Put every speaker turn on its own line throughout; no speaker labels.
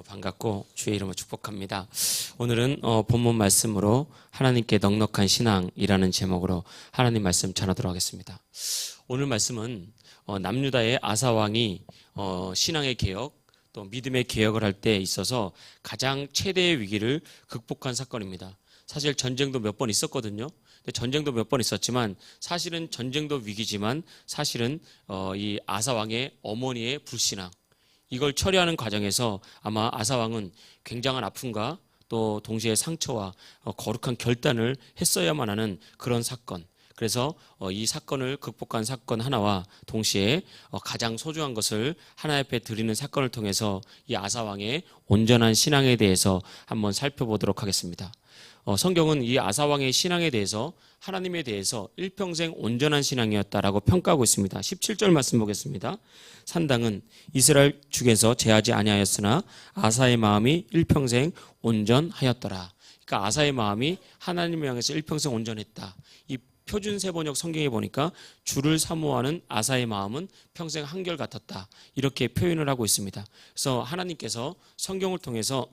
반갑고 주의 이름으로 축복합니다. 오늘은 본문 말씀으로 하나님께 넉넉한 신앙이라는 제목으로 하나님 말씀 전하도록 하겠습니다. 오늘 말씀은 남유다의 아사 왕이 신앙의 개혁 또 믿음의 개혁을 할 때 있어서 가장 최대의 위기를 극복한 사건입니다. 사실 전쟁도 몇 번 있었거든요. 전쟁도 몇 번 있었지만 사실은 전쟁도 위기지만 사실은 이 아사 왕의 어머니의 불신앙, 이걸 처리하는 과정에서 아마 아사 왕은 굉장한 아픔과 또 동시에 상처와 거룩한 결단을 했어야만 하는 그런 사건. 그래서 이 사건을 극복한 사건 하나와 동시에 가장 소중한 것을 하나님 앞에 드리는 사건을 통해서 이 아사 왕의 온전한 신앙에 대해서 한번 살펴보도록 하겠습니다. 성경은 이 아사 왕의 신앙에 대해서 하나님에 대해서 일평생 온전한 신앙이었다라고 평가하고 있습니다. 17절 말씀 보겠습니다. 산당은 이스라엘 중에서 제하지 아니하였으나 아사의 마음이 일평생 온전하였더라. 그러니까 아사의 마음이 하나님을 향해서 일평생 온전했다. 이 표준 세번역 성경에 보니까 주를 사모하는 아사의 마음은 평생 한결같았다. 이렇게 표현을 하고 있습니다. 그래서 하나님께서 성경을 통해서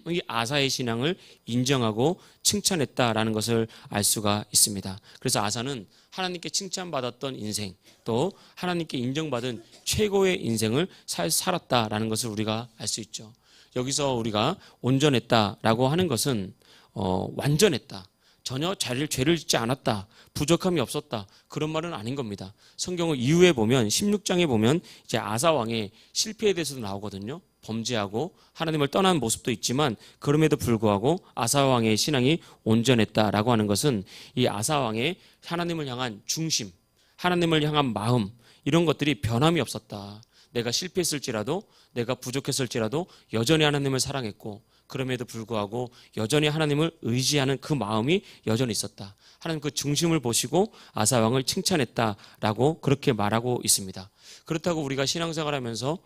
이 아사의 신앙을 인정하고 칭찬했다라는 것을 알 수가 있습니다. 그래서 아사는 하나님께 칭찬받았던 인생, 또 하나님께 인정받은 최고의 인생을 살았다라는 것을 우리가 알 수 있죠. 여기서 우리가 온전했다라고 하는 것은 완전했다. 전혀 죄를 짓지 않았다. 부족함이 없었다. 그런 말은 아닌 겁니다. 성경을 이후에 보면 16장에 보면 이제 아사 왕의 실패에 대해서도 나오거든요. 범죄하고 하나님을 떠난 모습도 있지만 그럼에도 불구하고 아사 왕의 신앙이 온전했다라고 하는 것은 이 아사 왕의 하나님을 향한 중심, 하나님을 향한 마음, 이런 것들이 변함이 없었다. 내가 실패했을지라도, 내가 부족했을지라도 여전히 하나님을 사랑했고, 그럼에도 불구하고 여전히 하나님을 의지하는 그 마음이 여전히 있었다. 하나님 그 중심을 보시고 아사 왕을 칭찬했다라고 그렇게 말하고 있습니다. 그렇다고 우리가 신앙생활하면서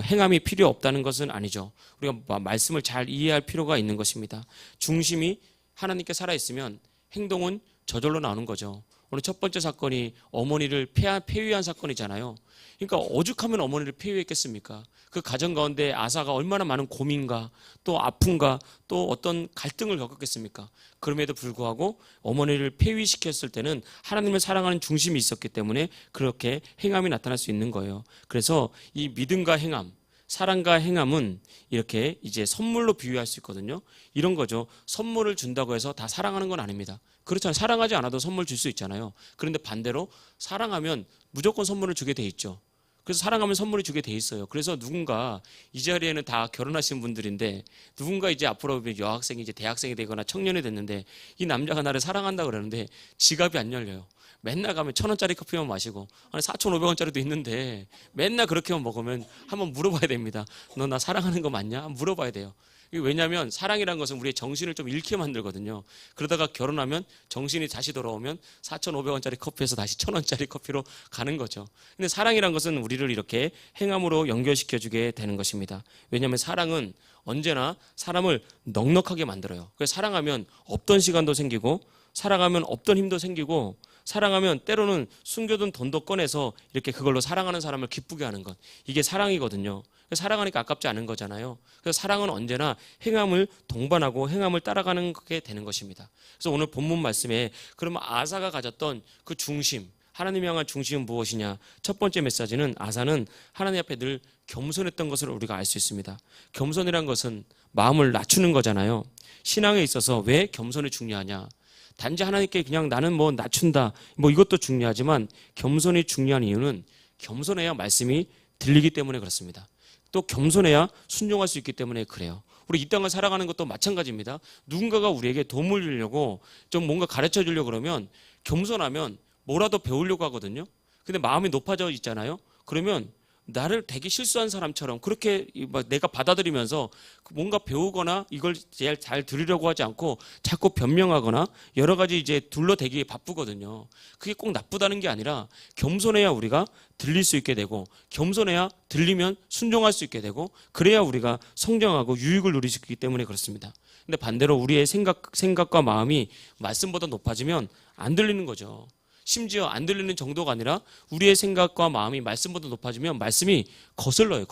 행함이 필요 없다는 것은 아니죠. 우리가 말씀을 잘 이해할 필요가 있는 것입니다. 중심이 하나님께 살아있으면 행동은 저절로 나오는 거죠. 오늘 첫 번째 사건이 어머니를 폐위한 사건이잖아요. 그러니까 오죽하면 어머니를 폐위했겠습니까? 그 가정 가운데 아사가 얼마나 많은 고민과 또 아픔과 또 어떤 갈등을 겪었겠습니까? 그럼에도 불구하고 어머니를 폐위시켰을 때는 하나님을 사랑하는 중심이 있었기 때문에 그렇게 행함이 나타날 수 있는 거예요. 그래서 이 믿음과 행함, 사랑과 행함은 이렇게 이제 선물로 비유할 수 있거든요. 이런 거죠. 선물을 준다고 해서 다 사랑하는 건 아닙니다. 그렇잖아요. 사랑하지 않아도 선물 줄 수 있잖아요. 그런데 반대로 사랑하면 무조건 선물을 주게 돼 있죠. 그래서 사랑하면 선물을 주게 돼 있어요. 그래서 누군가 이 자리에는 다 결혼하신 분들인데 누군가 이제 앞으로 여학생이 이제 대학생이 되거나 청년이 됐는데 이 남자가 나를 사랑한다 그러는데 지갑이 안 열려요. 맨날 가면 1,000원짜리 커피만 마시고 4,500원짜리도 있는데 맨날 그렇게만 먹으면 한번 물어봐야 됩니다. 너 나 사랑하는 거 맞냐? 한번 물어봐야 돼요. 왜냐하면 사랑이라는 것은 우리의 정신을 좀 잃게 만들거든요. 그러다가 결혼하면 정신이 다시 돌아오면 4,500원짜리 커피에서 다시 1,000원짜리 커피로 가는 거죠. 근데 사랑이라는 것은 우리를 이렇게 행함으로 연결시켜주게 되는 것입니다. 왜냐하면 사랑은 언제나 사람을 넉넉하게 만들어요. 그래서 사랑하면 없던 시간도 생기고 사랑하면 없던 힘도 생기고 사랑하면 때로는 숨겨둔 돈도 꺼내서 이렇게 그걸로 사랑하는 사람을 기쁘게 하는 것. 이게 사랑이거든요. 사랑하니까 아깝지 않은 거잖아요. 그래서 사랑은 언제나 행함을 동반하고 행함을 따라가는 게 되는 것입니다. 그래서 오늘 본문 말씀에 그러면 아사가 가졌던 그 중심, 하나님 향한 중심은 무엇이냐? 첫 번째 메시지는 아사는 하나님 앞에 늘 겸손했던 것을 우리가 알 수 있습니다. 겸손이란 것은 마음을 낮추는 거잖아요. 신앙에 있어서 왜 겸손이 중요하냐? 단지 하나님께 그냥 나는 뭐 낮춘다, 이것도 중요하지만 겸손이 중요한 이유는 겸손해야 말씀이 들리기 때문에 그렇습니다. 또 겸손해야 순종할 수 있기 때문에 그래요. 우리 이 땅을 살아가는 것도 마찬가지입니다. 누군가가 우리에게 도움을 주려고 좀 뭔가 가르쳐 주려고 그러면 겸손하면 뭐라도 배우려고 하거든요. 근데 마음이 높아져 있잖아요. 그러면 나를 되게 실수한 사람처럼 그렇게 내가 받아들이면서 뭔가 배우거나 이걸 제일 잘 들으려고 하지 않고 자꾸 변명하거나 여러 가지 이제 둘러대기에 바쁘거든요. 그게 꼭 나쁘다는 게 아니라 겸손해야 우리가 들릴 수 있게 되고 겸손해야 들리면 순종할 수 있게 되고 그래야 우리가 성장하고 유익을 누릴 수 있기 때문에 그렇습니다. 근데 반대로 우리의 생각과 마음이 말씀보다 높아지면 안 들리는 거죠. 심지어 안 들리는 정도가 아니라 우리의 생각과 마음이 말씀보다 높아지면 말씀이 거슬러요.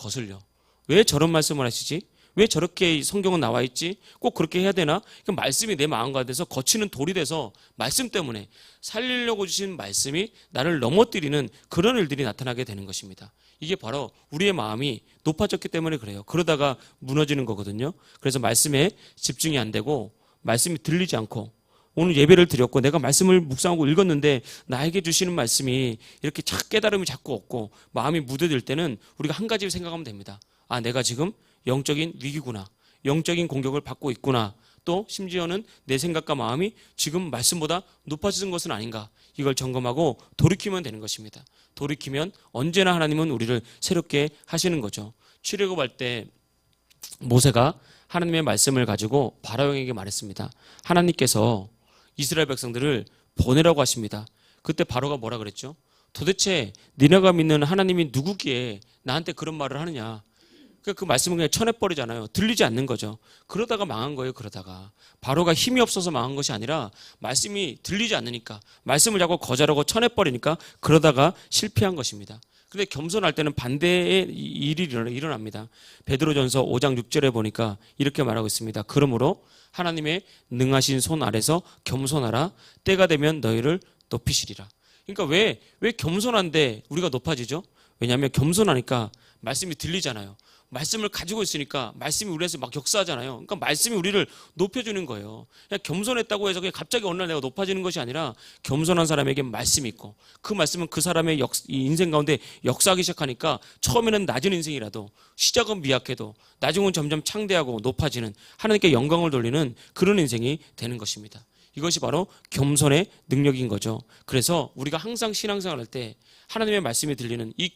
왜 저런 말씀을 하시지? 왜 저렇게 성경은 나와 있지? 꼭 그렇게 해야 되나? 말씀이 내 마음 가운데서 거치는 돌이 돼서 말씀 때문에 살리려고 주신 말씀이 나를 넘어뜨리는 그런 일들이 나타나게 되는 것입니다. 이게 바로 우리의 마음이 높아졌기 때문에 그래요. 그러다가 무너지는 거거든요. 그래서 말씀에 집중이 안 되고 말씀이 들리지 않고, 오늘 예배를 드렸고 내가 말씀을 묵상하고 읽었는데 나에게 주시는 말씀이 이렇게 깨달음이 자꾸 없고 마음이 무뎌질 때는 우리가 한 가지 생각하면 됩니다. 아, 내가 지금 영적인 위기구나, 영적인 공격을 받고 있구나, 또 심지어는 내 생각과 마음이 지금 말씀보다 높아지는 것은 아닌가, 이걸 점검하고 돌이키면 되는 것입니다. 돌이키면 언제나 하나님은 우리를 새롭게 하시는 거죠. 출애굽할 때 모세가 하나님의 말씀을 가지고 바로에게 말했습니다. 하나님께서 이스라엘 백성들을 보내라고 하십니다. 그때 바로가 뭐라 그랬죠? 도대체 니네가 믿는 하나님이 누구기에 나한테 그런 말을 하느냐. 그 말씀은 그냥 쳐내버리잖아요. 들리지 않는 거죠. 그러다가 망한 거예요. 그러다가 바로가 힘이 없어서 망한 것이 아니라 말씀이 들리지 않으니까, 말씀을 자꾸 거절하고 쳐내버리니까 그러다가 실패한 것입니다. 근데 겸손할 때는 반대의 일이 일어납니다. 베드로전서 5장 6절에 보니까 이렇게 말하고 있습니다. 그러므로 하나님의 능하신 손 아래서 겸손하라. 때가 되면 너희를 높이시리라. 그러니까 왜 겸손한데 우리가 높아지죠? 왜냐하면 겸손하니까 말씀이 들리잖아요. 말씀을 가지고 있으니까 말씀이 우리에서 막 역사하잖아요. 그러니까 말씀이 우리를 높여주는 거예요. 그냥 겸손했다고 해서 그냥 갑자기 어느 날 내가 높아지는 것이 아니라, 겸손한 사람에게 말씀이 있고 그 말씀은 그 사람의 인생 가운데 역사하기 시작하니까 처음에는 낮은 인생이라도, 시작은 미약해도 나중은 점점 창대하고 높아지는, 하나님께 영광을 돌리는 그런 인생이 되는 것입니다. 이것이 바로 겸손의 능력인 거죠. 그래서 우리가 항상 신앙생활 할 때 하나님의 말씀이 들리는 이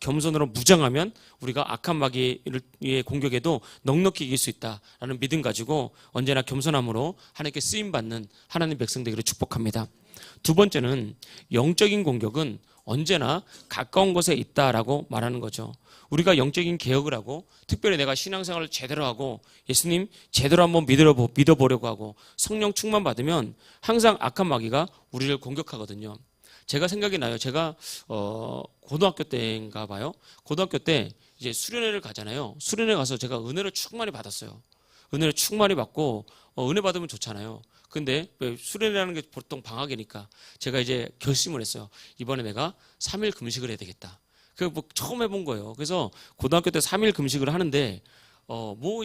겸손으로 무장하면 우리가 악한 마귀의 공격에도 넉넉히 이길 수 있다라는 믿음 가지고 언제나 겸손함으로 하나님께 쓰임받는 하나님 백성 되기를 축복합니다. 두 번째는 영적인 공격은 언제나 가까운 곳에 있다라고 말하는 거죠. 우리가 영적인 개혁을 하고, 특별히 내가 신앙생활을 제대로 하고 예수님 제대로 한번 믿어보려고 하고 성령 충만 받으면 항상 악한 마귀가 우리를 공격하거든요. 제가 생각이 나요. 제가 고등학교 때인가 봐요. 고등학교 때 이제 수련회를 가잖아요. 수련회 가서 제가 은혜를 충만히 받았어요. 은혜를 충만히 받고 은혜 받으면 좋잖아요. 근데 수련회라는 게 보통 방학이니까 제가 이제 결심을 했어요. 이번에 내가 3일 금식을 해야 되겠다. 그 처음 해본 거예요. 그래서 고등학교 때 3일 금식을 하는데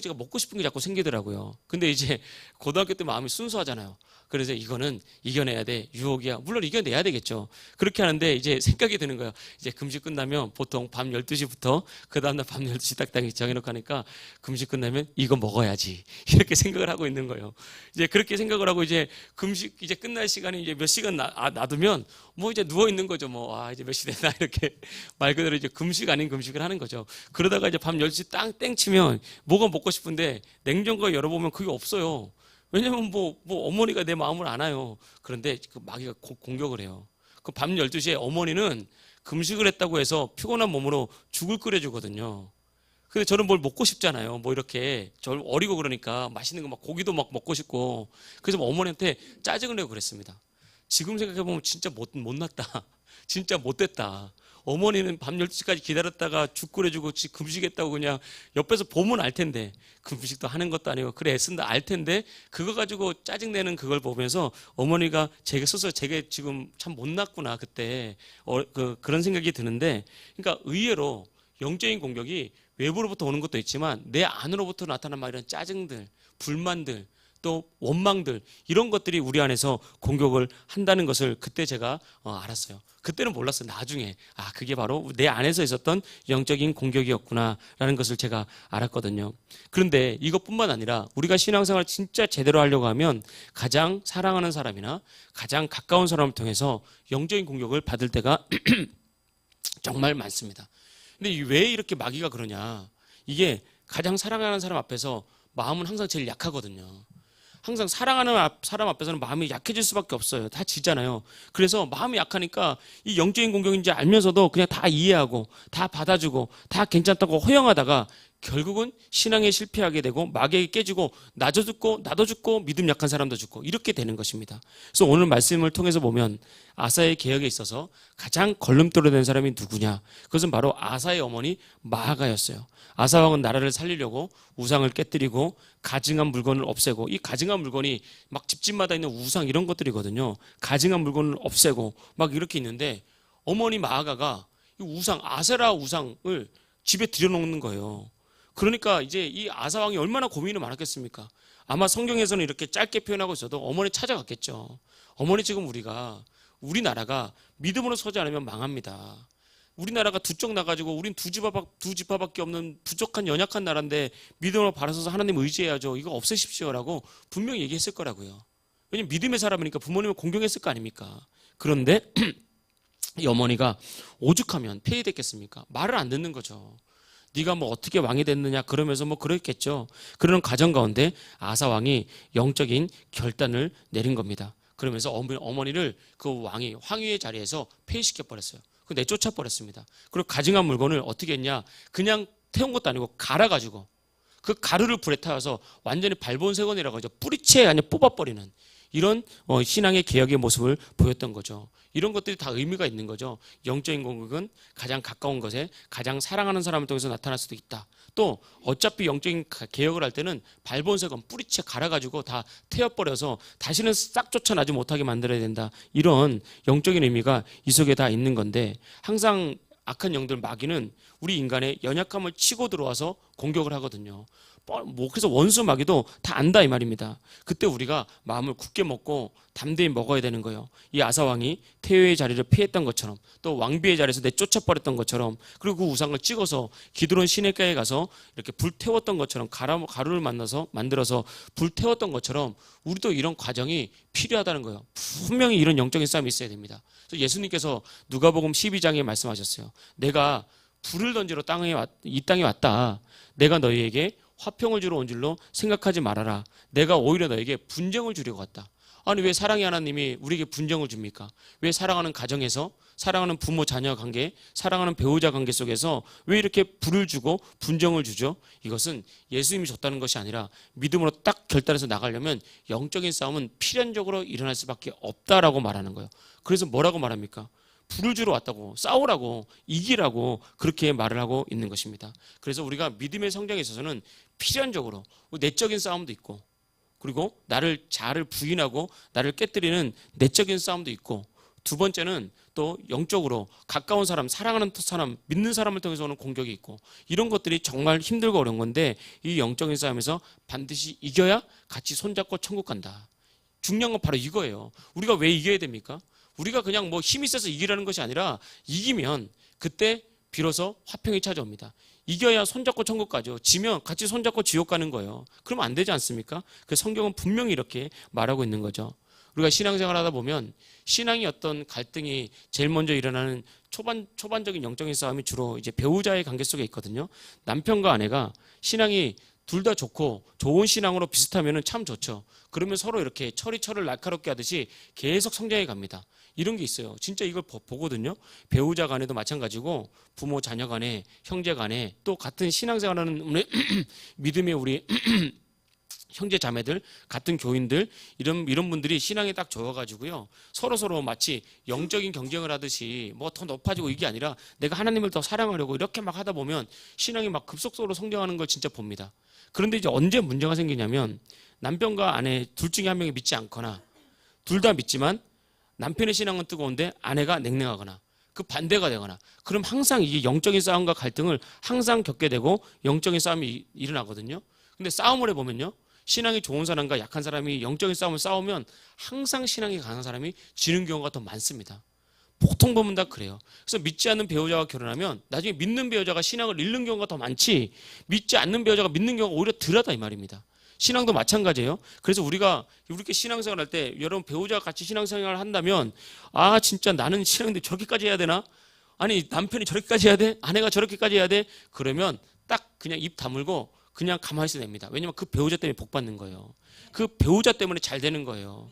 제가 먹고 싶은 게 자꾸 생기더라고요. 근데 이제 고등학교 때 마음이 순수하잖아요. 그래서 이거는 이겨내야 돼. 유혹이야. 물론 이겨내야 되겠죠. 그렇게 하는데 이제 생각이 드는 거예요. 이제 금식 끝나면 보통 밤 12시부터 그 다음날 밤 12시 딱 정해놓고 하니까 금식 끝나면 이거 먹어야지. 이렇게 생각을 하고 있는 거예요. 이제 그렇게 생각을 하고 이제 금식 이제 끝날 시간이 이제 몇 시간 놔두면 이제 누워 있는 거죠. 이제 몇 시 됐나 이렇게 말 그대로 이제 금식 아닌 금식을 하는 거죠. 그러다가 이제 밤 10시 땡 치면 뭐가 먹고 싶은데 냉장고 열어보면 그게 없어요. 왜냐면 어머니가 내 마음을 알아요. 그런데 그 마귀가 공격을 해요. 그 밤 12시에 어머니는 금식을 했다고 해서 피곤한 몸으로 죽을 끓여주거든요. 근데 저는 뭘 먹고 싶잖아요. 이렇게 저 어리고 그러니까 맛있는 거 고기도 막 먹고 싶고, 그래서 어머니한테 짜증을 내고 그랬습니다. 지금 생각해보면 진짜 못났다. 진짜 못됐다. 어머니는 밤 12시까지 기다렸다가 죽 끓여주고 금식했다고 그냥 옆에서 보면 알 텐데, 금식도 하는 것도 아니고 그래 애쓴다 알 텐데 그거 가지고 짜증내는 그걸 보면서 어머니가 제게 스스로 제게 지금 참 못났구나 그때 그런 생각이 드는데, 그러니까 의외로 영적인 공격이 외부로부터 오는 것도 있지만 내 안으로부터 나타나는 이런 짜증들, 불만들, 또 원망들, 이런 것들이 우리 안에서 공격을 한다는 것을 그때 제가 알았어요. 그때는 몰랐어요. 나중에 그게 바로 내 안에서 있었던 영적인 공격이었구나라는 것을 제가 알았거든요. 그런데 이것뿐만 아니라 우리가 신앙생활 진짜 제대로 하려고 하면 가장 사랑하는 사람이나 가장 가까운 사람을 통해서 영적인 공격을 받을 때가 정말 많습니다. 근데 왜 이렇게 마귀가 그러냐? 이게 가장 사랑하는 사람 앞에서 마음은 항상 제일 약하거든요. 항상 사랑하는 사람 앞에서는 마음이 약해질 수밖에 없어요. 다 지잖아요. 그래서 마음이 약하니까 이 영적인 공격인지 알면서도 그냥 다 이해하고 다 받아주고 다 괜찮다고 허용하다가 결국은 신앙에 실패하게 되고 마귀에게 깨지고 나도 죽고 믿음 약한 사람도 죽고 이렇게 되는 것입니다. 그래서 오늘 말씀을 통해서 보면 아사의 개혁에 있어서 가장 걸림돌이 된 사람이 누구냐? 그것은 바로 아사의 어머니 마아가였어요. 아사 왕은 나라를 살리려고 우상을 깨뜨리고 가증한 물건을 없애고, 이 가증한 물건이 막 집집마다 있는 우상 이런 것들이거든요. 가증한 물건을 없애고 막 이렇게 있는데 어머니 마아가가 이 우상 아세라 우상을 집에 들여놓는 거예요. 그러니까 이제 이 아사 왕이 얼마나 고민이 많았겠습니까? 아마 성경에서는 이렇게 짧게 표현하고 있어도 어머니 찾아갔겠죠. 어머니, 지금 우리나라가 믿음으로 서지 않으면 망합니다. 우리나라가 두 쪽 나가지고 우린 두 지파밖에 없는 부족한 연약한 나라인데 믿음으로 바라서서 하나님 의지해야죠. 이거 없애십시오라고 분명히 얘기했을 거라고요. 왜냐면 믿음의 사람이니까 부모님을 공경했을 거 아닙니까? 그런데 이 어머니가 오죽하면 폐위됐겠습니까? 말을 안 듣는 거죠. 네가 뭐 어떻게 왕이 됐느냐 그러면서 뭐 그랬겠죠. 그런 가정 가운데 아사 왕이 영적인 결단을 내린 겁니다. 그러면서 어머니를 그 왕이 황위의 자리에서 폐위시켜 버렸어요. 그 내쫓아 버렸습니다. 그리고 가증한 물건을 어떻게 했냐? 그냥 태운 것도 아니고 갈아가지고 그 가루를 불에 타서 완전히 발본색원이라고 하죠. 뿌리채 아니 뽑아버리는 이런 신앙의 개혁의 모습을 보였던 거죠. 이런 것들이 다 의미가 있는 거죠. 영적인 공격은 가장 가까운 것에 가장 사랑하는 사람을 통해서 나타날 수도 있다. 또 어차피 영적인 개혁을 할 때는 발본색원 뿌리채 갈아가지고 다 태워버려서 다시는 싹 쫓아나지 못하게 만들어야 된다. 이런 영적인 의미가 이 속에 다 있는 건데, 항상 악한 영들 마귀는 우리 인간의 연약함을 치고 들어와서 공격을 하거든요. 그래서 원수 마귀도 다 안다 이 말입니다. 그때 우리가 마음을 굳게 먹고 담대히 먹어야 되는 거예요. 이 아사왕이 태요의 자리를 피했던 것처럼, 또 왕비의 자리에서 내쫓아버렸던 것처럼, 그리고 그 우상을 찍어서 기드론 시내가에 가서 이렇게 불태웠던 것처럼, 가루를 만들어서 불태웠던 것처럼 우리도 이런 과정이 필요하다는 거예요. 분명히 이런 영적인 싸움이 있어야 됩니다. 그래서 예수님께서 누가복음 12장에 말씀하셨어요. 내가 불을 던지러 이 땅에 왔다. 내가 너희에게 화평을 주러 온 줄로 생각하지 말아라. 내가 오히려 너에게 분쟁을 주려고 왔다. 아니, 왜 사랑의 하나님이 우리에게 분쟁을 줍니까? 왜 사랑하는 가정에서, 사랑하는 부모 자녀 관계, 사랑하는 배우자 관계 속에서 왜 이렇게 불을 주고 분쟁을 주죠? 이것은 예수님이 줬다는 것이 아니라 믿음으로 딱 결단해서 나가려면 영적인 싸움은 필연적으로 일어날 수밖에 없다라고 말하는 거예요. 그래서 뭐라고 말합니까? 불을 주러 왔다고, 싸우라고, 이기라고 그렇게 말을 하고 있는 것입니다. 그래서 우리가 믿음의 성장에 있어서는 필연적으로 내적인 싸움도 있고, 그리고 자를 부인하고 나를 깨뜨리는 내적인 싸움도 있고, 두 번째는 또 영적으로 가까운 사람, 사랑하는 사람, 믿는 사람을 통해서 오는 공격이 있고, 이런 것들이 정말 힘들고 어려운 건데, 이 영적인 싸움에서 반드시 이겨야 같이 손잡고 천국 간다. 중요한 건 바로 이거예요. 우리가 왜 이겨야 됩니까? 우리가 그냥 뭐 힘이 세서 이기라는 것이 아니라, 이기면 그때 비로소 화평이 찾아옵니다. 이겨야 손잡고 천국 가죠. 지면 같이 손잡고 지옥 가는 거예요. 그러면 안 되지 않습니까? 그 성경은 분명히 이렇게 말하고 있는 거죠. 우리가 신앙생활 하다 보면 신앙이 어떤 갈등이 제일 먼저 일어나는 초반적인 영적인 싸움이 주로 이제 배우자의 관계 속에 있거든요. 남편과 아내가 신앙이 둘 다 좋고 좋은 신앙으로 비슷하면 참 좋죠. 그러면 서로 이렇게 철을 날카롭게 하듯이 계속 성장해 갑니다. 이런 게 있어요. 진짜 이걸 보거든요. 배우자 간에도 마찬가지고, 부모 자녀 간에, 형제 간에, 또 같은 신앙생활하는 우리 믿음의 우리 형제 자매들, 같은 교인들, 이런 분들이 신앙이 딱 좋아가지고요, 서로 마치 영적인 경쟁을 하듯이 뭐 더 높아지고, 이게 아니라 내가 하나님을 더 사랑하려고 이렇게 막 하다 보면 신앙이 막 급속도로 성장하는 걸 진짜 봅니다. 그런데 이제 언제 문제가 생기냐면, 남편과 아내 둘 중에 한 명이 믿지 않거나, 둘 다 믿지만 남편의 신앙은 뜨거운데 아내가 냉랭하거나, 그 반대가 되거나, 그럼 항상 이게 영적인 싸움과 갈등을 항상 겪게 되고 영적인 싸움이 일어나거든요. 근데 싸움을 해보면요, 신앙이 좋은 사람과 약한 사람이 영적인 싸움을 싸우면 항상 신앙이 강한 사람이 지는 경우가 더 많습니다. 보통 보면 다 그래요. 그래서 믿지 않는 배우자와 결혼하면 나중에 믿는 배우자가 신앙을 잃는 경우가 더 많지, 믿지 않는 배우자가 믿는 경우가 오히려 덜하다 이 말입니다. 신앙도 마찬가지예요. 그래서 우리가 이렇게 신앙생활 할 때, 여러분 배우자가 같이 신앙생활을 한다면, 아 진짜 나는 신앙인데 저렇게까지 해야 되나? 아니 남편이 저렇게까지 해야 돼? 아내가 저렇게까지 해야 돼? 그러면 딱 그냥 입 다물고 그냥 가만히 있어야 됩니다. 왜냐면 그 배우자 때문에 복 받는 거예요. 그 배우자 때문에 잘 되는 거예요.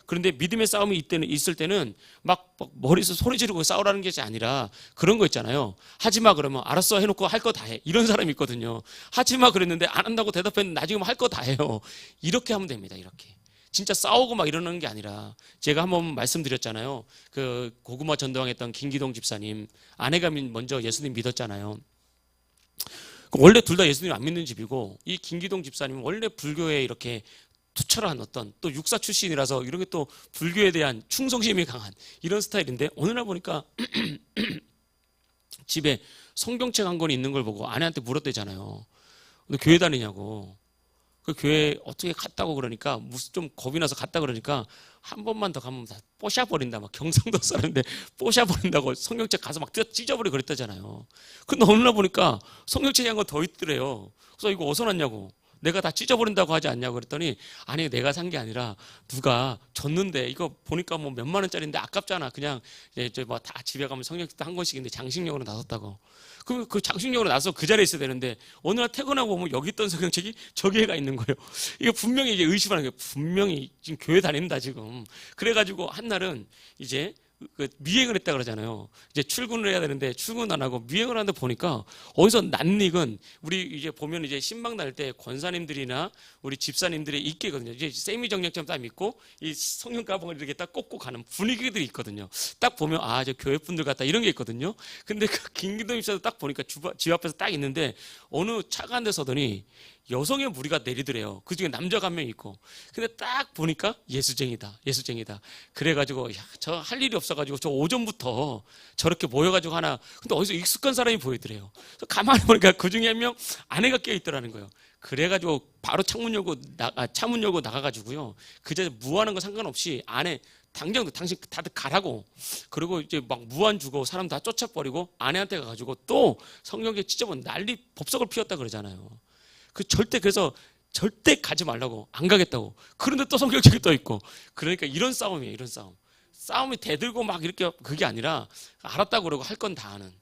그런데 믿음의 싸움이 있을 때는 막 머리에서 소리 지르고 싸우라는 게 아니라 그런 거 있잖아요. 하지마 그러면 알았어 해놓고 할 거 다 해. 이런 사람이 있거든요. 하지마 그랬는데 안 한다고 대답했는데 나중에 할 거 다 해요. 이렇게 하면 됩니다. 이렇게. 진짜 싸우고 막 이러는 게 아니라, 제가 한번 말씀드렸잖아요. 그 고구마 전도왕했던 김기동 집사님, 아내가 먼저 예수님 믿었잖아요. 원래 둘 다 예수님 안 믿는 집이고, 이 김기동 집사님은 원래 불교에 이렇게 투철한 어떤, 또 육사 출신이라서 이런 게 또 불교에 대한 충성심이 강한 이런 스타일인데, 어느 날 보니까 집에 성경책 한 권이 있는 걸 보고 아내한테 물었대잖아요. 너 교회 다니냐고. 그 교회 어떻게 갔다고 그러니까, 무슨 좀 겁이 나서 갔다 그러니까, 한 번만 더 가면 다 뽀샤버린다. 막 경상도 사람인데 뽀샤버린다고 성경책 가서 막 찢어버리고 그랬다잖아요. 근데 어느 날 보니까 성경책이 한 권 더 있더래요. 그래서 이거 어디서 났냐고. 내가 다 찢어버린다고 하지 않냐고 그랬더니, 아니 내가 산 게 아니라 누가 줬는데, 이거 보니까 뭐 몇만 원짜리인데 아깝잖아. 그냥 이제 뭐 다 집에 가면 성경책도 한 권씩인데 장식용으로 놔뒀다고. 그럼 그 장식용으로 놔서 그 자리에 있어야 되는데, 어느 날 퇴근하고 보면 여기 있던 성경책이 저기에가 있는 거예요. 이거 분명히 이제 의심하는 거예요. 분명히 지금 교회 다닌다 지금. 그래가지고 한 날은 이제 그 미행을 했다 그러잖아요. 이제 출근을 해야 되는데 출근 안 하고 미행을 하는데 보니까, 어디서 낯익은, 우리 이제 보면 이제 신방 다닐 때 권사님들이나 우리 집사님들의 있게거든요. 이제 세미정략점 딱 입고 이 성경 가방을 이렇게 딱 꽂고 가는 분위기들이 있거든요. 딱 보면 아, 저 교회 분들 같다 이런 게 있거든요. 근데 그 김기동 집사도 딱 보니까 집 앞에서 딱 있는데, 어느 차가 한 대 서더니 여성의 무리가 내리더래요. 그 중에 남자가 한 명 있고. 근데 딱 보니까 예수쟁이다. 그래가지고, 야, 저 할 일이 없어가지고 저 오전부터 저렇게 모여가지고 하나. 근데 어디서 익숙한 사람이 보이더래요. 그래서 가만히 보니까 그 중에 한 명 아내가 껴있더라는 거예요. 그래가지고 바로 차문 열고 나가가지고요. 그저 무하는 거 상관없이 안에 당장 당신 다들 가라고. 그리고 이제 막 무한 주고 사람 다 쫓아버리고 아내한테 가가지고 또 성경에 찢어본 난리 법석을 피웠다 그러잖아요. 그래서 절대 가지 말라고, 안 가겠다고. 그런데 또 성경책이 또 있고. 그러니까 이런 싸움이에요, 이런 싸움. 싸움이 대들고 막 이렇게, 그게 아니라 알았다고 그러고 할 건 다 하는.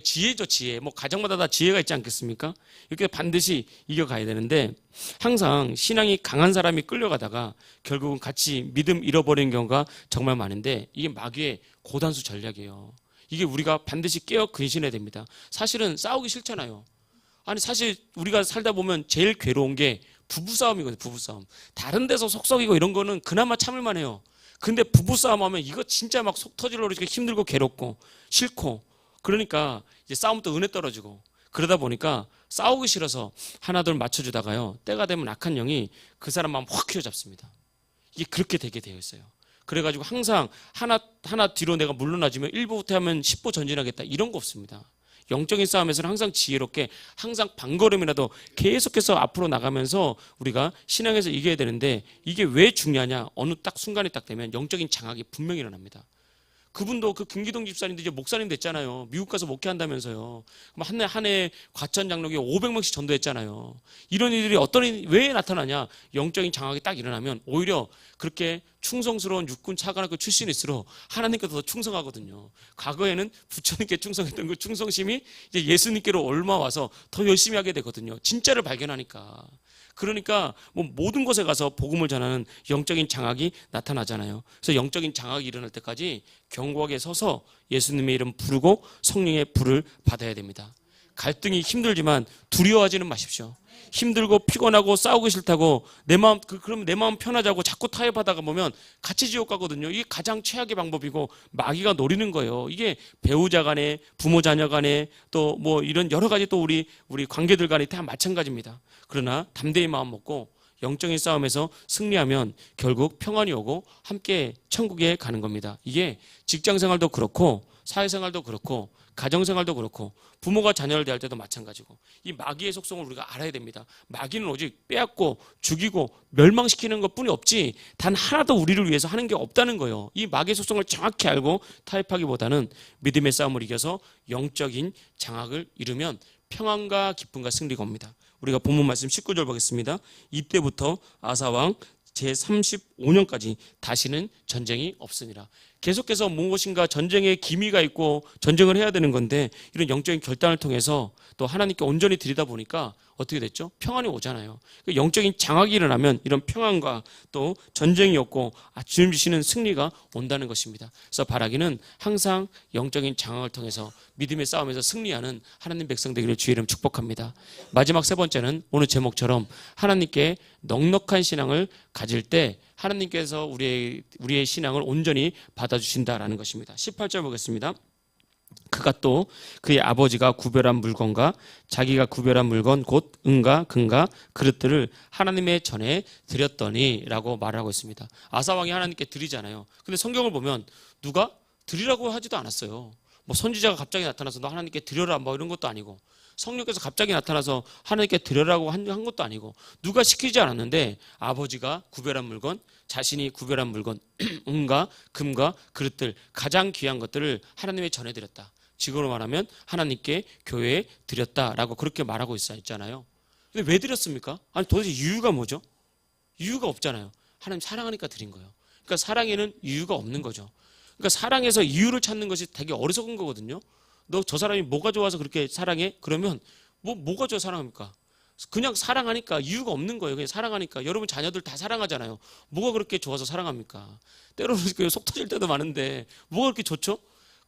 지혜죠, 지혜. 뭐 가정마다 다 지혜가 있지 않겠습니까? 이렇게 반드시 이겨가야 되는데, 항상 신앙이 강한 사람이 끌려가다가 결국은 같이 믿음 잃어버리는 경우가 정말 많은데, 이게 마귀의 고단수 전략이에요. 이게 우리가 반드시 깨어 근신해야 됩니다. 사실은 싸우기 싫잖아요. 아니 사실 우리가 살다 보면 제일 괴로운 게 부부싸움이거든요. 부부싸움. 다른 데서 속썩이고 이런 거는 그나마 참을만 해요. 근데 부부싸움 하면 이거 진짜 막 속 터지려고 이렇게 힘들고 괴롭고 싫고, 그러니까 이제 싸움도 은혜 떨어지고, 그러다 보니까 싸우기 싫어서 하나둘 맞춰주다가요, 때가 되면 악한 영이 그 사람 마음 확 휘어잡습니다. 이게 그렇게 되게 되어 있어요. 그래가지고 항상 하나 뒤로 내가 물러나지면 1보 후퇴하면 10보 전진하겠다, 이런 거 없습니다. 영적인 싸움에서는 항상 지혜롭게, 항상 반걸음이라도 계속해서 앞으로 나가면서 우리가 신앙에서 이겨야 되는데, 이게 왜 중요하냐? 어느 딱 순간이 딱 되면 영적인 장악이 분명히 일어납니다. 그분도, 그 김기동 집사님도 이제 목사님 됐잖아요. 미국 가서 목회한다면서요. 한 해 과천 장로교에 500명씩 전도했잖아요. 이런 일들이 왜 나타나냐? 영적인 장악이 딱 일어나면 오히려 그렇게 충성스러운 육군 차관학교 출신일수록 하나님께 더 충성하거든요. 과거에는 부처님께 충성했던 그 충성심이 이제 예수님께로 옮아와서 더 열심히 하게 되거든요. 진짜를 발견하니까. 그러니까 뭐 모든 곳에 가서 복음을 전하는 영적인 장악이 나타나잖아요. 그래서 영적인 장악이 일어날 때까지 견고하게 서서 예수님의 이름 부르고 성령의 불을 받아야 됩니다. 갈등이 힘들지만 두려워하지는 마십시오. 힘들고 피곤하고 싸우기 싫다고 그러면 내 마음 편하자고 자꾸 타협하다가 보면 같이 지옥 가거든요. 이게 가장 최악의 방법이고 마귀가 노리는 거예요. 이게 배우자 간에, 부모 자녀 간에, 또 뭐 이런 여러 가지, 또 우리 관계들 간에 다 마찬가지입니다. 그러나 담대히 마음 먹고 영적인 싸움에서 승리하면 결국 평안이 오고 함께 천국에 가는 겁니다. 이게 직장 생활도 그렇고 사회생활도 그렇고 가정생활도 그렇고 부모가 자녀를 대할 때도 마찬가지고, 이 마귀의 속성을 우리가 알아야 됩니다. 마귀는 오직 빼앗고 죽이고 멸망시키는 것뿐이 없지 단 하나도 우리를 위해서 하는 게 없다는 거예요. 이 마귀의 속성을 정확히 알고 타협하기보다는 믿음의 싸움을 이겨서 영적인 장악을 이루면 평안과 기쁨과 승리가 옵니다. 우리가 본문 말씀 19절 보겠습니다. 이때부터 아사왕 제30 5년까지 다시는 전쟁이 없으니라. 계속해서 무엇인가 전쟁의 기미가 있고 전쟁을 해야 되는 건데 이런 영적인 결단을 통해서 또 하나님께 온전히 드리다 보니까 어떻게 됐죠? 평안이 오잖아요. 영적인 장악이 일어나면 이런 평안과 또 전쟁이 없고 주님 주시는 승리가 온다는 것입니다. 그래서 바라기는 항상 영적인 장악을 통해서 믿음의 싸움에서 승리하는 하나님 백성 되기를 주의 이름 축복합니다. 마지막 세 번째는 오늘 제목처럼 하나님께 넉넉한 신앙을 가질 때 하나님께서 우리의 신앙을 온전히 받아주신다라는 것입니다. 18절 보겠습니다. 그가 또 그의 아버지가 구별한 물건과 자기가 구별한 물건 곧 은과 금과 그릇들을 하나님의 전에 드렸더니 라고 말을 하고 있습니다. 아사왕이 하나님께 드리잖아요. 근데 성경을 보면 누가 드리라고 하지도 않았어요. 뭐 선지자가 갑자기 나타나서 너 하나님께 드려라 뭐 이런 것도 아니고 성령께서 갑자기 나타나서 하나님께 드려라고 한 것도 아니고 누가 시키지 않았는데 아버지가 구별한 물건, 자신이 구별한 물건, 은과 금과 그릇들 가장 귀한 것들을 하나님의 전에 드렸다. 지금으로 말하면 하나님께 교회에 드렸다라고 그렇게 말하고 있잖아요. 근데 왜 드렸습니까? 아니 도대체 이유가 뭐죠? 이유가 없잖아요. 하나님 사랑하니까 드린 거예요. 그러니까 사랑에는 이유가 없는 거죠. 그러니까 사랑에서 이유를 찾는 것이 되게 어리석은 거거든요. 너 저 사람이 뭐가 좋아서 그렇게 사랑해? 그러면 뭐가 좋아 사랑합니까? 그냥 사랑하니까 이유가 없는 거예요. 그냥 사랑하니까. 여러분 자녀들 다 사랑하잖아요. 뭐가 그렇게 좋아서 사랑합니까? 때로는 속 터질 때도 많은데 뭐가 그렇게 좋죠?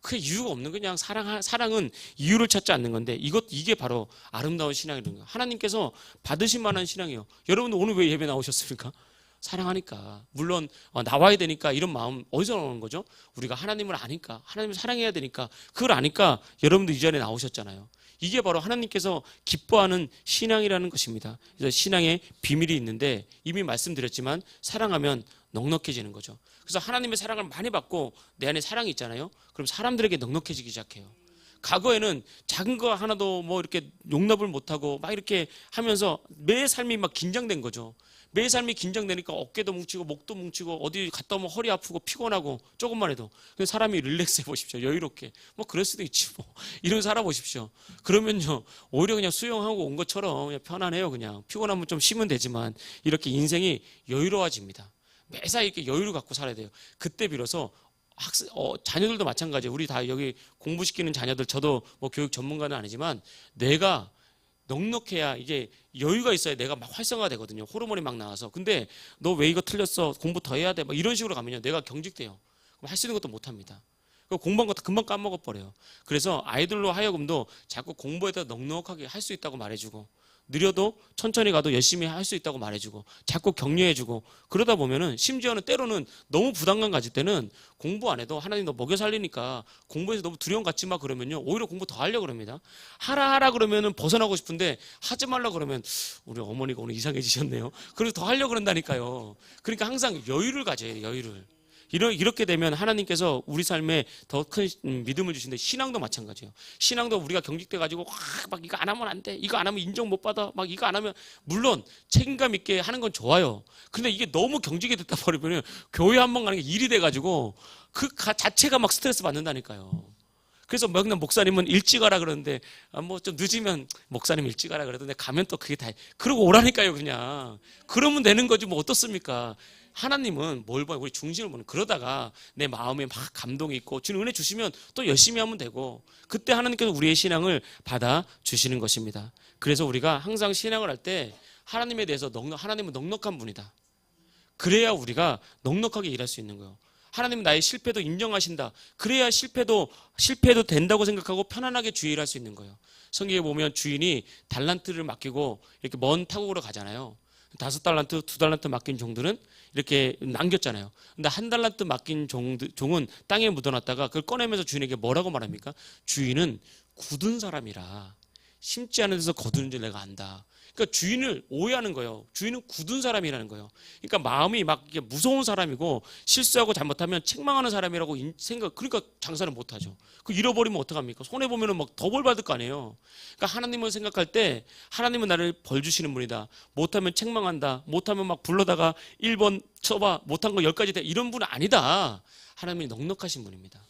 그게 이유가 없는 그냥 사랑은 이유를 찾지 않는 건데 이게 바로 아름다운 신앙이라는 거예요. 하나님께서 받으실 만한 신앙이에요. 여러분들 오늘 왜 예배 나오셨습니까? 사랑하니까. 물론 나와야 되니까 이런 마음 어디서 나오는 거죠? 우리가 하나님을 아니까, 하나님을 사랑해야 되니까 그걸 아니까 여러분들 이 자리에 나오셨잖아요. 이게 바로 하나님께서 기뻐하는 신앙이라는 것입니다. 그래서 신앙의 비밀이 있는데 이미 말씀드렸지만 사랑하면 넉넉해지는 거죠. 그래서 하나님의 사랑을 많이 받고 내 안에 사랑이 있잖아요. 그럼 사람들에게 넉넉해지기 시작해요. 과거에는 작은 거 하나도 뭐 이렇게 용납을 못하고 막 이렇게 하면서 매 삶이 막 긴장된 거죠. 매 삶이 긴장되니까 어깨도 뭉치고 목도 뭉치고 어디 갔다 오면 허리 아프고 피곤하고 조금만 해도. 근데 사람이 릴렉스해 보십시오. 여유롭게. 뭐 그럴 수도 있지 뭐. 이런 살아보십시오. 그러면요 오히려 그냥 수영하고 온 것처럼 그냥 편안해요. 그냥 피곤하면 좀 쉬면 되지만 이렇게 인생이 여유로워집니다. 매사 이렇게 여유를 갖고 살아야 돼요. 그때 비로소 자녀들도 마찬가지예요. 우리 다 여기 공부시키는 자녀들 저도 뭐 교육 전문가는 아니지만 내가 넉넉해야 이제 여유가 있어야 내가 막 활성화가 되거든요. 호르몬이 막 나와서. 근데 너 왜 이거 틀렸어? 공부 더 해야 돼? 막 이런 식으로 가면요. 내가 경직돼요. 그럼 할 수 있는 것도 못 합니다. 공부한 것도 금방 까먹어 버려요. 그래서 아이들로 하여금도 자꾸 공부에다 넉넉하게 할 수 있다고 말해주고 느려도 천천히 가도 열심히 할 수 있다고 말해주고 자꾸 격려해주고 그러다 보면은 심지어는 때로는 너무 부담감 가질 때는 공부 안 해도 하나님 너 먹여 살리니까 공부에서 너무 두려움 갖지 마 그러면요 오히려 공부 더 하려고 그럽니다. 하라 그러면은 벗어나고 싶은데 하지 말라 그러면 우리 어머니가 오늘 이상해지셨네요. 그래서 더 하려고 그런다니까요. 그러니까 항상 여유를 가져야 돼요. 여유를. 이렇게 되면 하나님께서 우리 삶에 더 큰 믿음을 주시는데 신앙도 마찬가지예요. 신앙도 우리가 경직돼가지고 막 이거 안 하면 안 돼. 이거 안 하면 인정 못 받아. 막 이거 안 하면 물론 책임감 있게 하는 건 좋아요. 근데 이게 너무 경직이 됐다 버리면 교회 한 번 가는 게 일이 돼가지고 그 자체가 막 스트레스 받는다니까요. 그래서 맨날 목사님은 일찍 가라 그러는데 뭐 좀 늦으면 목사님 일찍 가라 그러던데 가면 또 그게 다 그러고 오라니까요 그냥. 그러면 되는 거지 뭐 어떻습니까? 하나님은 뭘 봐요? 우리 중심을 보는. 그러다가 내 마음에 막 감동이 있고 주님 은혜 주시면 또 열심히 하면 되고 그때 하나님께서 우리의 신앙을 받아 주시는 것입니다. 그래서 우리가 항상 신앙을 할 때 하나님에 대해서 하나님은 넉넉한 분이다. 그래야 우리가 넉넉하게 일할 수 있는 거예요. 하나님은 나의 실패도 인정하신다. 그래야 실패도 된다고 생각하고 편안하게 주의 일할 수 있는 거예요. 성경에 보면 주인이 달란트를 맡기고 이렇게 먼 타국으로 가잖아요. 5달란트, 2달란트 맡긴 종들은 이렇게 남겼잖아요. 근데 1달란트 맡긴 종은 땅에 묻어놨다가 그걸 꺼내면서 주인에게 뭐라고 말합니까? 주인은 굳은 사람이라 심지 않은 데서 거두는 줄 내가 안다. 그러니까 주인을 오해하는 거예요. 주인은 굳은 사람이라는 거예요. 그러니까 마음이 막 이게 무서운 사람이고 실수하고 잘못하면 책망하는 사람이라고 그러니까 장사를 못 하죠. 그 잃어버리면 어떡합니까? 손해 보면은 막 더 벌 받을 거 아니에요. 그러니까 하나님을 생각할 때 하나님은 나를 벌 주시는 분이다. 못하면 책망한다. 못하면 막 불러다가 1번 쳐봐. 못한 거 10가지 돼. 이런 분은 아니다. 하나님이 넉넉하신 분입니다.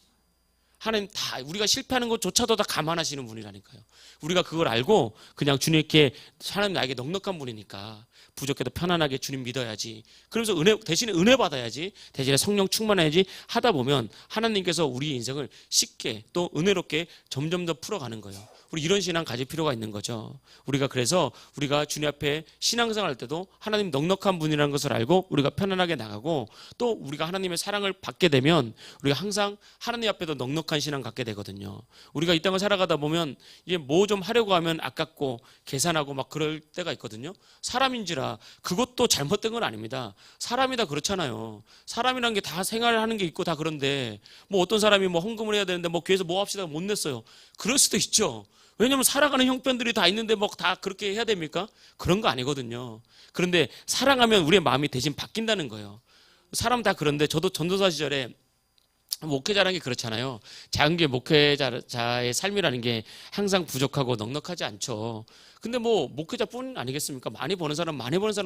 하나님 다 우리가 실패하는 것조차도 다 감안하시는 분이라니까요. 우리가 그걸 알고 그냥 주님께 하나님 나에게 넉넉한 분이니까 부족해도 편안하게 주님 믿어야지. 그러면서 대신에 은혜 받아야지. 대신에 성령 충만해야지 하다 보면 하나님께서 우리 인생을 쉽게 또 은혜롭게 점점 더 풀어가는 거예요. 우리 이런 신앙 가질 필요가 있는 거죠. 그래서 우리가 주님 앞에 신앙생활 할 때도 하나님 넉넉한 분이라는 것을 알고 우리가 편안하게 나가고 또 우리가 하나님의 사랑을 받게 되면 우리가 항상 하나님 앞에도 넉넉한 신앙 갖게 되거든요. 우리가 이 땅을 살아가다 보면 이게 뭐 좀 하려고 하면 아깝고 계산하고 막 그럴 때가 있거든요. 사람인지라 그것도 잘못된 건 아닙니다. 사람이 다 그렇잖아요. 사람이란 게 다 생활하는 게 있고 다 그런데 뭐 어떤 사람이 뭐 헌금을 해야 되는데 뭐 교회에서 뭐 합시다 못 냈어요. 그럴 수도 있죠. 왜냐하면 살아가는 형편들이 다 있는데 뭐 다 그렇게 해야 됩니까? 그런 거 아니거든요. 그런데 사랑하면 우리의 마음이 대신 바뀐다는 거예요. 사람 다 그런데 저도 전도사 시절에 목회자라는 게 그렇잖아요. 작은 게 목회자의 삶이라는 게 항상 부족하고 넉넉하지 않죠. 근데 뭐 목회자뿐 아니겠습니까? 많이 버는 사람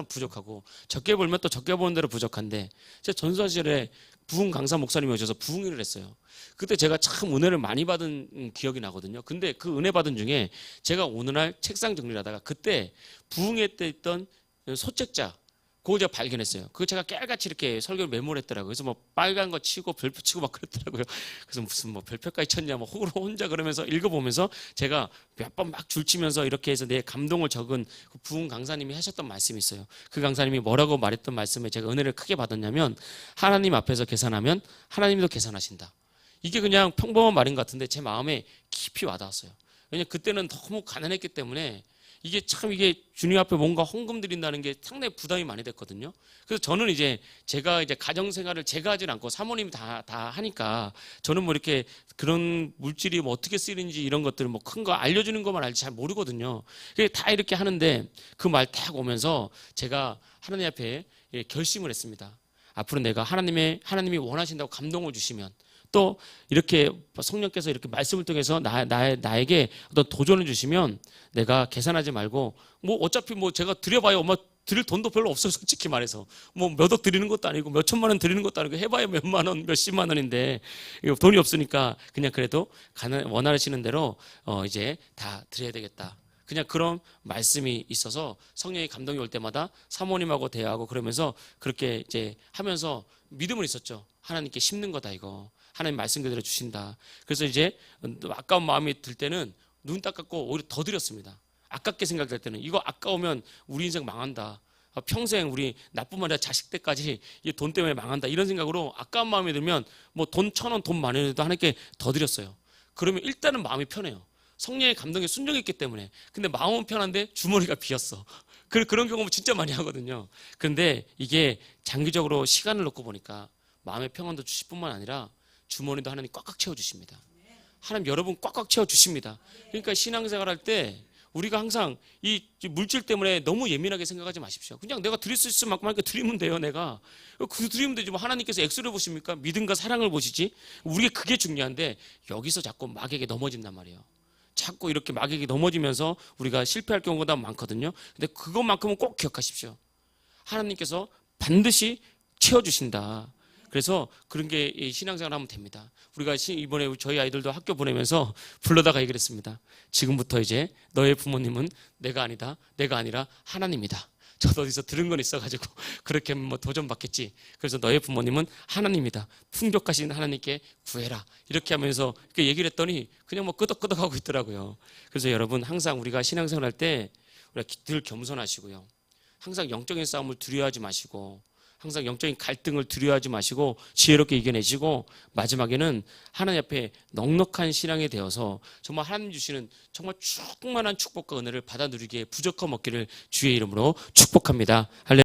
부족하고 적게 벌면 또 적게 버는 대로 부족한데 제가 전도사 시절에 부흥 강사 목사님이 오셔서 부흥회를 했어요. 그때 제가 참 은혜를 많이 받은 기억이 나거든요. 근데 그 은혜 받은 중에 제가 어느 날 책상 정리를 하다가 그때 부흥회 때 있던 소책자 그거 제가 발견했어요. 그거 제가 깨알같이 이렇게 설교를 메모했더라고요. 그래서 뭐 빨간 거 치고 별표 치고 막 그랬더라고요. 그래서 무슨 뭐 별표까지 쳤냐, 뭐 호로 혼자 그러면서 읽어보면서 제가 몇 번 막 줄치면서 이렇게 해서 내 감동을 적은 그 부흥 강사님이 하셨던 말씀이 있어요. 그 강사님이 뭐라고 말했던 말씀에 제가 은혜를 크게 받았냐면 하나님 앞에서 계산하면 하나님도 계산하신다. 이게 그냥 평범한 말인 것 같은데 제 마음에 깊이 와닿았어요. 왜냐면 그때는 너무 가난했기 때문에 이게 주님 앞에 뭔가 헌금 드린다는 게 상당히 부담이 많이 됐거든요. 그래서 저는 제가 가정 생활을 제가 하진 않고 사모님이 다 하니까 저는 뭐 이렇게 그런 물질이 뭐 어떻게 쓰이는지 이런 것들 뭐 큰 거 알려주는 것만 알지 잘 모르거든요. 다 이렇게 하는데 그 말 딱 오면서 제가 하나님 앞에 결심을 했습니다. 앞으로 내가 하나님이 원하신다고 감동을 주시면 또 이렇게 성령께서 이렇게 말씀을 통해서 나에게 어떤 도전을 주시면 내가 계산하지 말고 뭐 어차피 뭐 제가 드려봐야 엄마 드릴 돈도 별로 없어요. 솔직히 말해서 뭐 몇 억 드리는 것도 아니고 몇 천만 원 드리는 것도 아니고 해봐야 몇만 원 몇십만 원인데 돈이 없으니까 그냥 그래도 원하시는 대로 이제 다 드려야 되겠다. 그냥 그런 말씀이 있어서 성령의 감동이 올 때마다 사모님하고 대화하고 그러면서 그렇게 이제 하면서 믿음은 있었죠. 하나님께 심는 거다 이거. 하나님 말씀 그대로 주신다. 그래서 이제 아까운 마음이 들 때는 눈 딱 감고 오히려 더 드렸습니다. 아깝게 생각될 때는 이거 아까우면 우리 인생 망한다. 평생 우리 나뿐만 아니라 자식 때까지 이 돈 때문에 망한다. 이런 생각으로 아까운 마음이 들면 뭐 돈 1,000원, 돈 10,000원에도 하나님께 더 드렸어요. 그러면 일단은 마음이 편해요. 성령의 감동에 순종했기 때문에. 근데 마음은 편한데 주머니가 비었어. 그런 경우 진짜 많이 하거든요. 그런데 이게 장기적으로 시간을 놓고 보니까 마음의 평안도 주실 뿐만 아니라 주머니도 하나님 꽉꽉 채워주십니다. 하나님 여러분 꽉꽉 채워주십니다. 그러니까 신앙생활 할 때 우리가 항상 이 물질 때문에 너무 예민하게 생각하지 마십시오. 그냥 내가 드릴 수 있을 만큼 하니까 드리면 돼요. 내가 드리면 되지. 뭐 하나님께서 액수를 보십니까? 믿음과 사랑을 보시지. 우리가 그게 중요한데 여기서 자꾸 마귀에게 넘어진단 말이에요. 자꾸 이렇게 마귀에게 넘어지면서 우리가 실패할 경우가 많거든요. 근데 그것만큼은 꼭 기억하십시오. 하나님께서 반드시 채워주신다. 그래서 그런 게 신앙생활 하면 됩니다. 우리가 이번에 저희 아이들도 학교 보내면서 불러다가 얘기를 했습니다. 지금부터 이제 너의 부모님은 내가 아니라 하나님이다. 저도 어디서 들은 건 있어가지고 그렇게 뭐 도전받겠지. 그래서 너의 부모님은 하나님이다. 풍족하신 하나님께 구해라. 이렇게 하면서 이렇게 얘기를 했더니 그냥 뭐 끄덕끄덕하고 있더라고요. 그래서 여러분 항상 우리가 신앙생활 할 때 우리가 늘 겸손하시고요. 항상 영적인 싸움을 두려워하지 마시고 항상 영적인 갈등을 두려워하지 마시고 지혜롭게 이겨내시고 마지막에는 하나님 앞에 넉넉한 신앙이 되어서 정말 하나님 주시는 정말 충만한 축복과 은혜를 받아 누리기에 부족함 없기를 주의 이름으로 축복합니다. 할렐루야.